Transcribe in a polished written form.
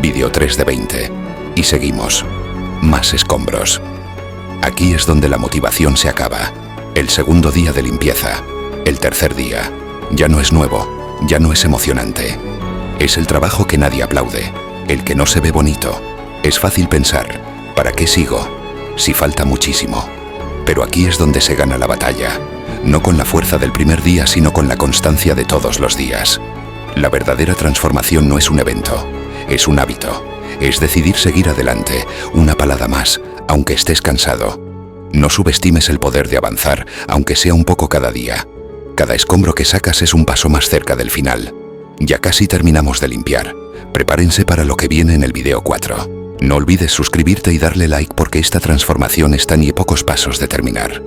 Vídeo 3 de 20. Y seguimos. Más escombros. Aquí es donde la motivación se acaba. El segundo día de limpieza. El tercer día. Ya no es nuevo, ya no es emocionante. Es el trabajo que nadie aplaude, el que no se ve bonito. Es fácil pensar, ¿para qué sigo? Si falta muchísimo. Pero aquí es donde se gana la batalla. No con la fuerza del primer día, sino con la constancia de todos los días. La verdadera transformación no es un evento, es un hábito. Es decidir seguir adelante, una palada más, aunque estés cansado. No subestimes el poder de avanzar, aunque sea un poco cada día. Cada escombro que sacas es un paso más cerca del final. Ya casi terminamos de limpiar. Prepárense para lo que viene en el vídeo 4. No olvides suscribirte y darle like porque esta transformación está ni a pocos pasos de terminar.